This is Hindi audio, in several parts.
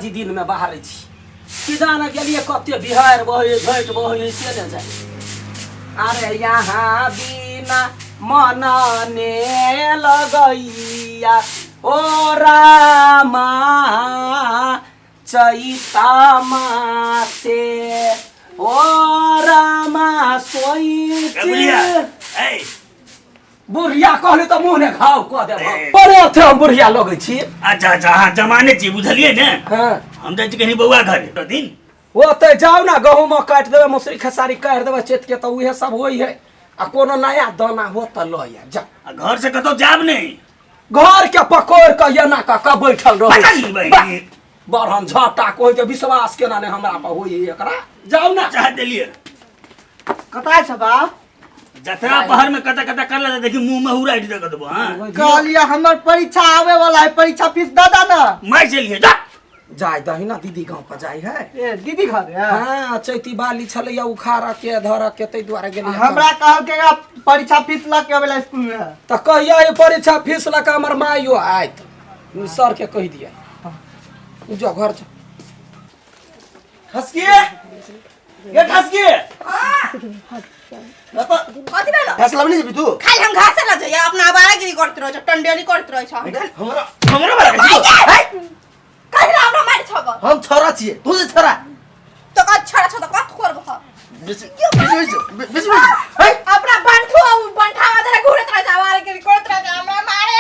जी दिन में बाहर छी कि जान गेलिए कते बिहार बहे झट बहे से न जाए अरे यहाँ बिना मन ने लगैया ओ रामा चैता मासे ओ रामा सोई बुढ़िया कहले तो मुंह ने घाव कह देबो परे थे हम बुढ़िया लगै छी। अच्छा अच्छा हां जमाने छी बुझलिए ने। हां हम जाय छी कहीं बौआ घर तो दिन ओते जाओ ना गहूम काट देबे मसुरी खसारी काट देबे चेत के तो उहे सब होई है आ कोनो नया दाना हो त ल या जा घर से कतो जाब नहीं घर के पकोड़ के एना का बैठल रहे बरहम झटा कोई के विश्वास केना ने हमरा पर होई एकरा जाओ ना चाह देलिए कता छ बाप जतरा पहर में कता कता कर ले देखी मुंह में हुराई दे देबो। हां कहलिए हमर परीक्षा आवे वाला है परीक्षा फीस दादा ना मैं चलिए जा जाय दही ना दीदी गांव पर जाय है ए दीदी घर है। हां चैती बाली छलैया उखाड़ा के धर के तै द्वारा गेल हमरा कहल के परीक्षा फीस ला के आवेला स्कूल में त कहिया ये परीक्षा फीस ला के हमर माइयो आइत सर के कह दिया जो घर ठसकिए ये ठसकिए कथि भेल फैसला नहीं जेबी तू खाली हम घास ल जाय अपना आवारागिरी करत रह छ टंडेली करत रह छ हमरा बारे कहि हमरा मार छब हम छोरा छिए तू जे छोरा तो कत छोरा छ त कत करब बेसी अपना बंठू बंठा वाला घुरत रह छ आवारागिरी करत रह छ हमरा मारे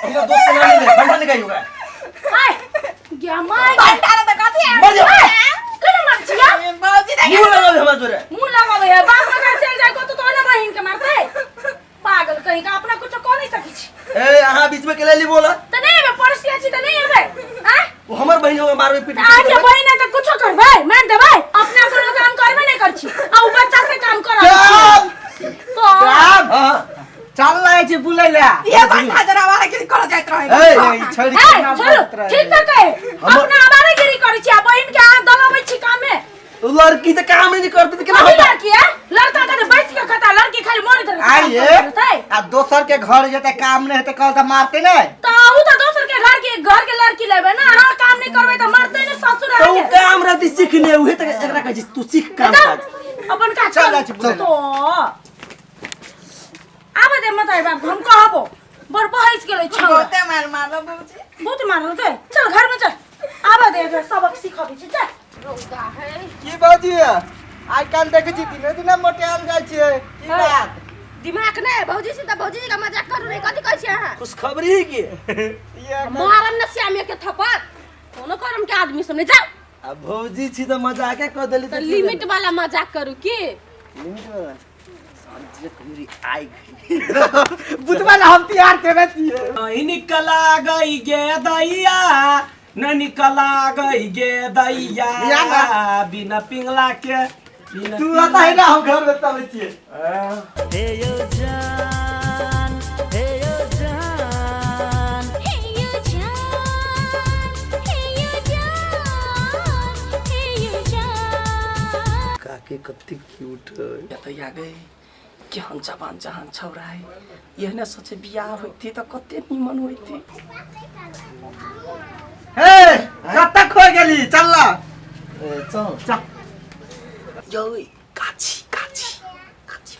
हमरा दोस्त के नाम ले बंठा निकाई होगा हाय क्या मार बंठा त कथि है मर जा कने मार छिया बाबूजी देख मुंह लगा हमरा तोरे मुंह लगावे है बाप का चल जाय को तो ना बहिन के मारते पागल कहीं का अपना कुछ को नहीं सकी छी ए यहां बीच में केलेली बोला त नहीं मैं पड़ोसिया छी त नहीं हेबे हैं वो हमर बहिन होगा मारबे पीट आज बहिन त कुछ करबे मान देबे अपना कोनो काम करबे नहीं कर छी आ उ बच्चा से काम कर तो हां चल लाए छी बुलै ले ये बंठा जरा आवारागिरी कर जाइत रहे ए छोड़ी के नाम बात रहे ठीक त कहे अपना आवारागिरी करै छी आ बहिन के हाथ दबाबै छी काम में तू लड़की तो काम नहीं करती केना कोई लड़की है लड़का का बैठ के खाता लड़की खाली मोरे धर आइए आ दोसर के घर जेते काम नहीं हेते कल त मारते नहीं तो उ त दोसर के घर के लड़की लेबे ना हां काम नहीं करबे त मारते ने ससुर आ तू काम रहती सीखने उहे त एकरा कहै छी तू सीख काम काज अपन का चल तो आबे दे मत बाप हम कहबो बर बहस गेलै छ बहुते मारलो बाबूजी बहुत मारलो ते चल घर में चल आबे दे सबक सिखबी छी चल रोगा है की बाजी आइ काल देखे छी दिने दिने मोटेल जाय छिए की बात दिमाग नै भौजी से त भौजी का मजाक करू रे कथि कहै छी अहाँ खुश खबरी की ये मारम न श्याम के थप्पड़ कोनो करम के आदमी सब ने जाओ अब भौजी छी त मजाके क देली त लिमिट वाला मजाक करू की लिमिट वाला जे कमरी आई गई बुतवा हम तैयार करे छिए नहीं निकला गई गे दैया न निकला गई गे दैया बिना पिंगला के तू आता है ना हम घर में तब छिए हे यो जान हे यो जान हे यो जान हे यो जान हे यो जान काके कत्ते क्यूट है दैया गई केहन जवान जहान छौरा है यहने सोचे बियाह होइती त कत्ते निमन होइती हे कत्ता खो गेली चल ला चल चल यो काची काची काची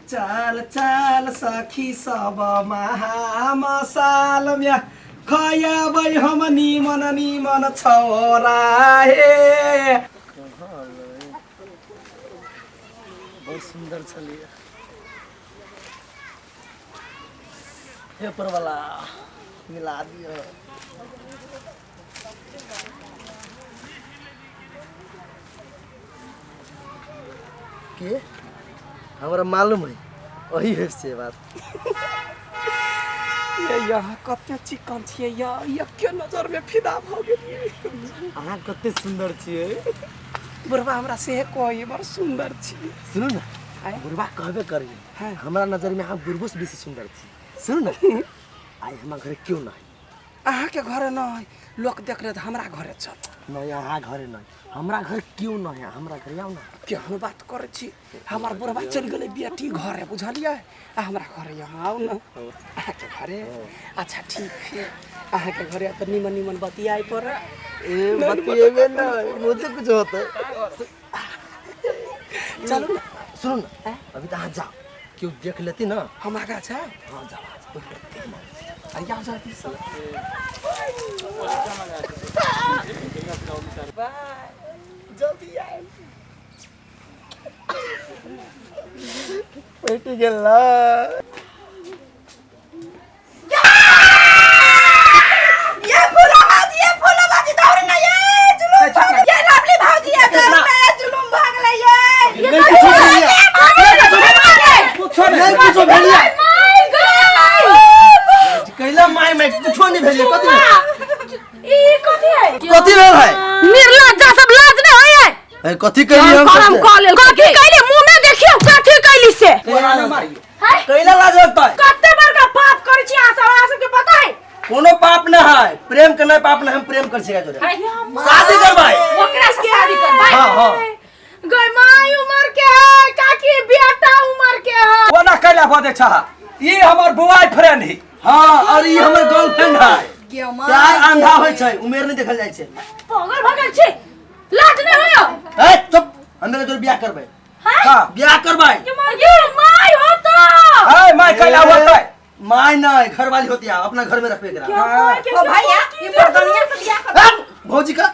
चल चल सखी सब महामसाल में खयाबै हम निमन निमन छौरा हे बहुत सुंदर छलिए हे परवाला मिला दियो के हमरा मालूम है वही है से बात ये यहाँ कते चिकन छिए या के नजर में फिदा भ गेलिए अहाँ कते सुंदर छिए बुढ़वा हमरा से कोई बड़ सुंदर छी सुनु ना बुढ़वा कहबे करिए हमरा नजर में अहाँ बुढ़बो से बेसी सुंदर छी सुनु ना आई हमरा घर क्यों ना अहाँ के घरे नहीं लोग देख रहे हमरा घरे चल नहीं यहाँ घरे नहीं हमरा घर क्यों नहीं है हमरा घर आओ ना केहन बात करे छी हमार बुढ़वा चल गेले बेटी घरे बुझलिए आ हमरा घरे यहाँ आओ ना अहाँ के घरे अच्छा ठीक है अहाँ के घरे तो निमन निमन बतियाई पर ए बतिएबे ना मुझे कुछ होता है चलो ना सुनो ना अभी तो जाओ क्यों देख लेती ना हम आगा छ हाँ जाओ आया जाती सब जल्दी आए बेटी गेला ये फूला बाजी दौड़ ना ये जुलूम ये लवली भौजी है दौड़ ना ये जुलूम भाग ले ये कुछो नहीं कुछो भेलिया माय गॉड कैला माय में कुछो नहीं भेलिया कथि ई कथि है कथि रहल है निर्लज्जा सब लाज नहीं होय है ए कथि कैली हम करम कॉल कथि कैली मुंह में देखियो कथि कैली से कोना न मारिए है कैला लाज होता है कत्ते बड़का पाप करै छी आसा सबके पता है कोनो पाप न है प्रेम के नहीं पाप न हम प्रेम कर सके जोरे शादी करवाई ओकरा से शादी करबै हां हां गय माई उमर के है काकी बेटा उमर के है कोना कैला बदे छ ई हमर बॉयफ्रेंड है हां और ये हमर गर्लफ्रेंड है प्यार अंधा होय छै उमेर नहीं देखल जाय छै पागल भगल छी लाज नहीं होयो ए चुप हमें तो ब्याह करबै हां ब्याह करवाई ये माई होता है मैं कैला होतै माय नहीं घर वाली होती है अपना घर में रखबे करा ओ भैया ये मर्दनिया से बियाह कर भौजी का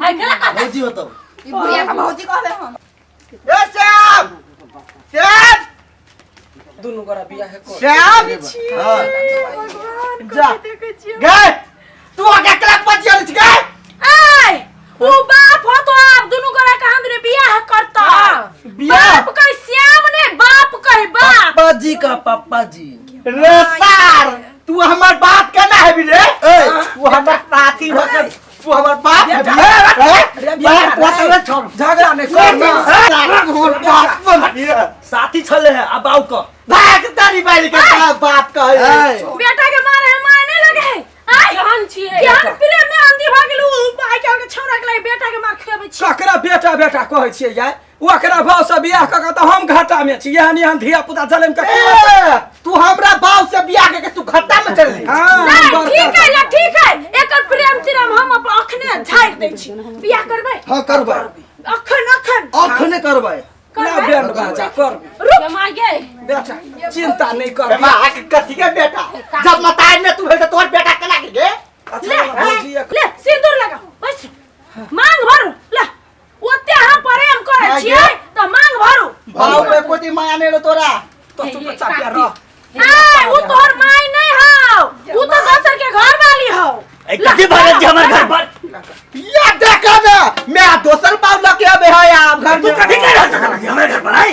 है गला का भौजी हो तो ई बुढ़िया का भौजी कहले हम ए श्याम श्याम दुनु गोरा बियाह है को श्याम हां जा गए तू आगे क्लब पर चल गए ए ओ बाप हो तो आप दोनों गोरा कहां रे बियाह करता बियाह? बाप कह श्याम ने बाप कह बाप पापा जी का पापा जी रे सार तू हमार बात केना है बे रे ए तू हमार साथी हो के तू हमार बाप है बेटा, बे अरे बियाह बात छोड़ झगड़ा नहीं करना साथी छले है अब आउ को भाग तारी बाई के बात कहे बेटा के मारे मारने लगे आई जान छिए जान प्रेम में आंधी भ गेलू आई के छौरा के लिए बेटा के मार खेबे छी ककरा बेटा बेटा कहै छियै यार ओकरा भाव से बियाह क के त हम घाटा में छी यानी हम धिया पुता जलम के तू हमरा बाप से बियाह के तू खट्टा में चल हां ठीक है एकर प्रेम तिरम हम अखने झाड़ दे छी बियाह करबै हां करबै अखन अखने करबै ना बैंड बाजा कर रुक मागे बेटा चिंता नहीं कर मां के कथि के बेटा जब मताई में तू भेल तोर बेटा केना के गे अच्छा भौजी ले सिंदूर लगा बस मांग भरू ले ओते हम प्रेम करे छियै त मांग भरू भाव में कोती माया ने रो तोरा तो तू बच्चा प्यार रह ए उ तोहर माई नहीं हौ उ तो दोसर के घर वाली हौ ए कथी भारत जी हमारे घर पर या देखा ना मैं दोसर बाप लके आबे है आप घर तू में कथी कह रहल छ हमारे घर पर आई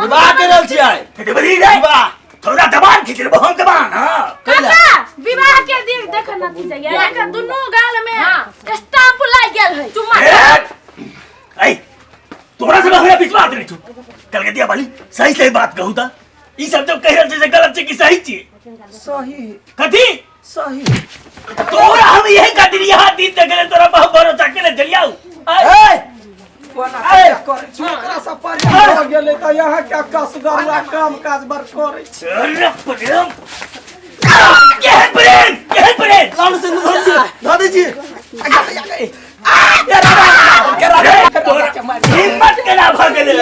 विवाह के रहल छी आइ कथी बड़ी रे विवाह थोड़ा दबान खींच रे बहुत दबान हां कैला काका विवाह के दिन देख नतीजा ये एकर दुनु गाल में स्टाम्प लाग गेल है चुम्मा ए तोरा से हमरा बीच बात नहीं छु कलकतिया वाली सही सही बात कहू ता ई सब जो कह रहल छै गलत छै कि सही छी सही कथी सही तोरा हम यही खातिर यहाँ दिन तक गए तोरा बहुत भरोसा के जलियाऊ ए कोना क्या करे छी ओकरा सब पर हो गेले त यहाँ क्या कसगरुआ काम काज बर करे छी अरे प्रेम ये प्रेम लाल से दादी जी हिम्मत केना भ गेले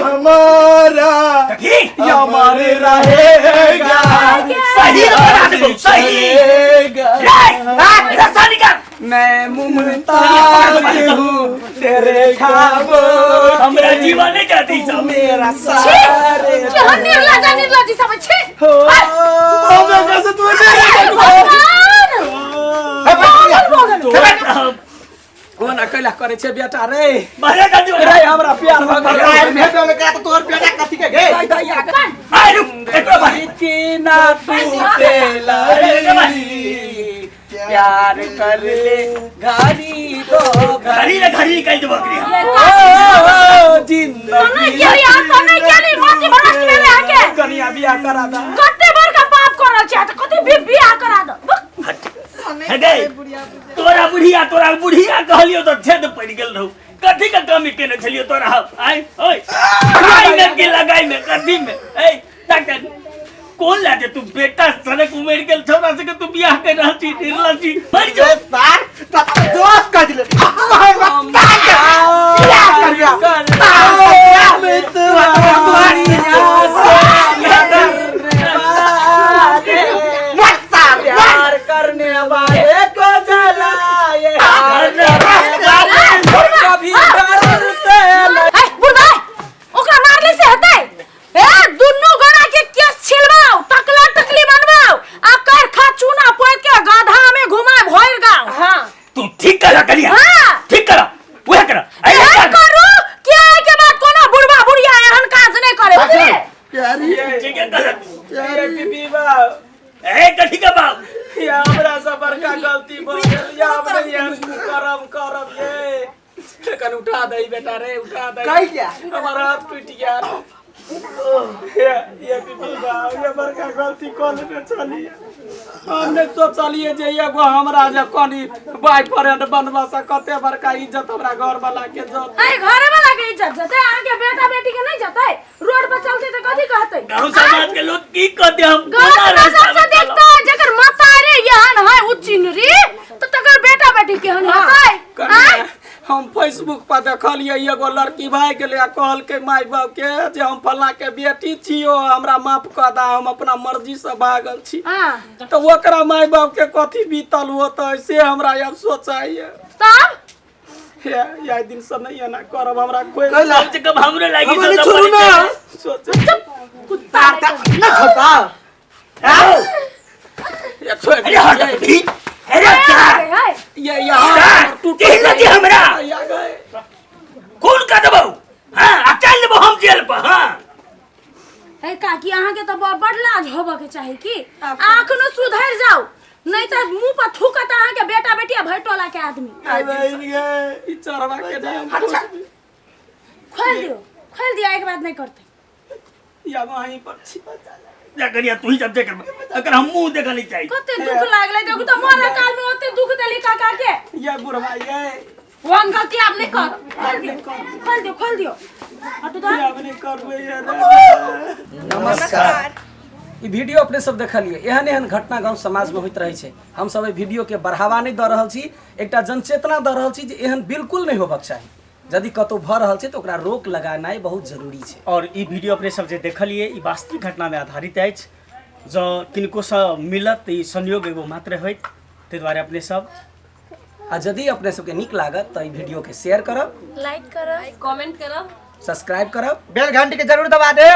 हमारा कथी हमारे रहेगा सही बता दे सही रास्ता निकाल मैं मुमताज हूँ तेरे ख्वाबों हमरा जीवन नहीं जाती सब मेरा सारे केहन निर्लज्जी सब छी हो हमें कैसे तू कोना कैला करे छे बेटा रे मारे कर दियो रे हमरा प्यार भ राय गेल भेटो में का तोर बेटा कथि के गे दाई दाई आगे आरे एकरो भाई की ना टूटे लड़ी प्यार कर ले घड़ी दो घड़ी रे घड़ी निकाल दे बकरी ओ जिंदगी सुनै केली आ सुनै केली माटी भरस के रे आके कनिया बियाह करा दा कते बार का पाप करल छी त कते भी बियाह करा दो है गए तोरा बुढ़िया कहलियो तो छेद पड़ गेल रहू कथी का कमी केने छलियो तोरा आय ओए खाई में के लगाई में कथी में ए डॉक्टर कौन लाजे तू बेटा सनक उमेर गेल छोरा से के तू बियाह कर रहती निर्लजी मर जो सर तो दोस्त कर दिले तू है बता क्या कर गया मैं तुम्हारी प्यार करने वाले को जलाए कभी डरते ए बुढ़ा ओकरा मारले से हतै ए दुन्नु गोरा के केस छिलवाओ टकला टकली बनवाओ आ कर खा चूना पोत के गाधा में घुमाए भोर गांव हां तू ठीक करा करिया हां ठीक करा वह करा ए करू क्या के बात कोनो बुढ़वा बुढ़िया एहन काज नहीं करे बुझले प्यारी ठीक है गलत प्यारे बीबी बाप ए कथी का बाप या हमरा से बड़का गलती भऽ गेल या हमरा यार करम ये कन उठा दई बेटा रे उठा दई कह क्या हमारा हाथ टूट गया ये बीबी बाप ये बड़का गलती कौन ने चली हमने सोचलिए जे एगो हमरा जे कोनी बॉयफ्रेंड बनवा सकते बड़का इज्जत हमरा घर वाला के जत ए घरे वाला के इज्जत जते आके बेटा बेटी के नहीं जते रोड पर चलते त कथी कहते गांव समाज के लोग की कहते हम गांव नजर से देखता है जकर माता रे यहन है उचिनरी तो तकर बेटा बेटी केहन होतै कन्या, हम फेसबुक पर देखलिए एगो लड़की भाग गेले आ कहल के माय बाप के जे हम फला के बेटी छियो हमरा माफ कर दा हम अपना मर्जी से भागल छी हां तो ओकरा माय बाप के कथी बीतल होतै से हमरा अब सोचाइए तब या दिन से नहीं ना करब हमरा कोई कम से कम हमरे लागी हमरे तो छोड़ू ना सोचे कुत्ता ना छोटा ये छोड़ अरे हट भी अरे क्या ये यहाँ तू के लगे हमरा या गए कौन का दबाऊ हां आ चल लेबो हम जेल पर हां ए काकी अहाँ के तो बड़ लाज होबे के चाही की आखनो सुधर जाओ नहीं तो मुंह पर थूकत अहाँ के बेटा बेटिया भटोला के आदमी आई गए ई चरवा के नहीं खोल दियो एक बात नहीं करते या वहीं पर छी जा करिया तू ही जब देख अगर हम मुंह देखा नहीं चाहिए कते दुख लागले देखो तो मोरा काल में ओते दुख देली काका के ये बुढ़वा ये वो गलती आप नहीं कर खोल दियो हटो तो ये अपने करबे ये नमस्कार ई वीडियो अपने सब देखलिए एहन एहन घटना गांव समाज में होइत रहे छै हम सब एहि वीडियो के बढ़ावा नहीं द रहल छी एकटा जनचेतना द रहल छी जे एहन बिल्कुल नहीं होबाक चाही यदि कतौ भ रहल छै तो ओकरा रोक लगानाइ बहुत जरूरी छै और ई वीडियो अपने सब जे देखलिए ई वास्तविक घटना में आधारित अछि जो किनको से मिलत ई संयोग एगो मात्र होइत ताहि दुआरे अपने सब आ यदि अपने सबके नीक लागत तो ई वीडियो के शेयर करब लाइक करब कमेंट करब सब्सक्राइब करब बेल घंटी के जरूर दबा दे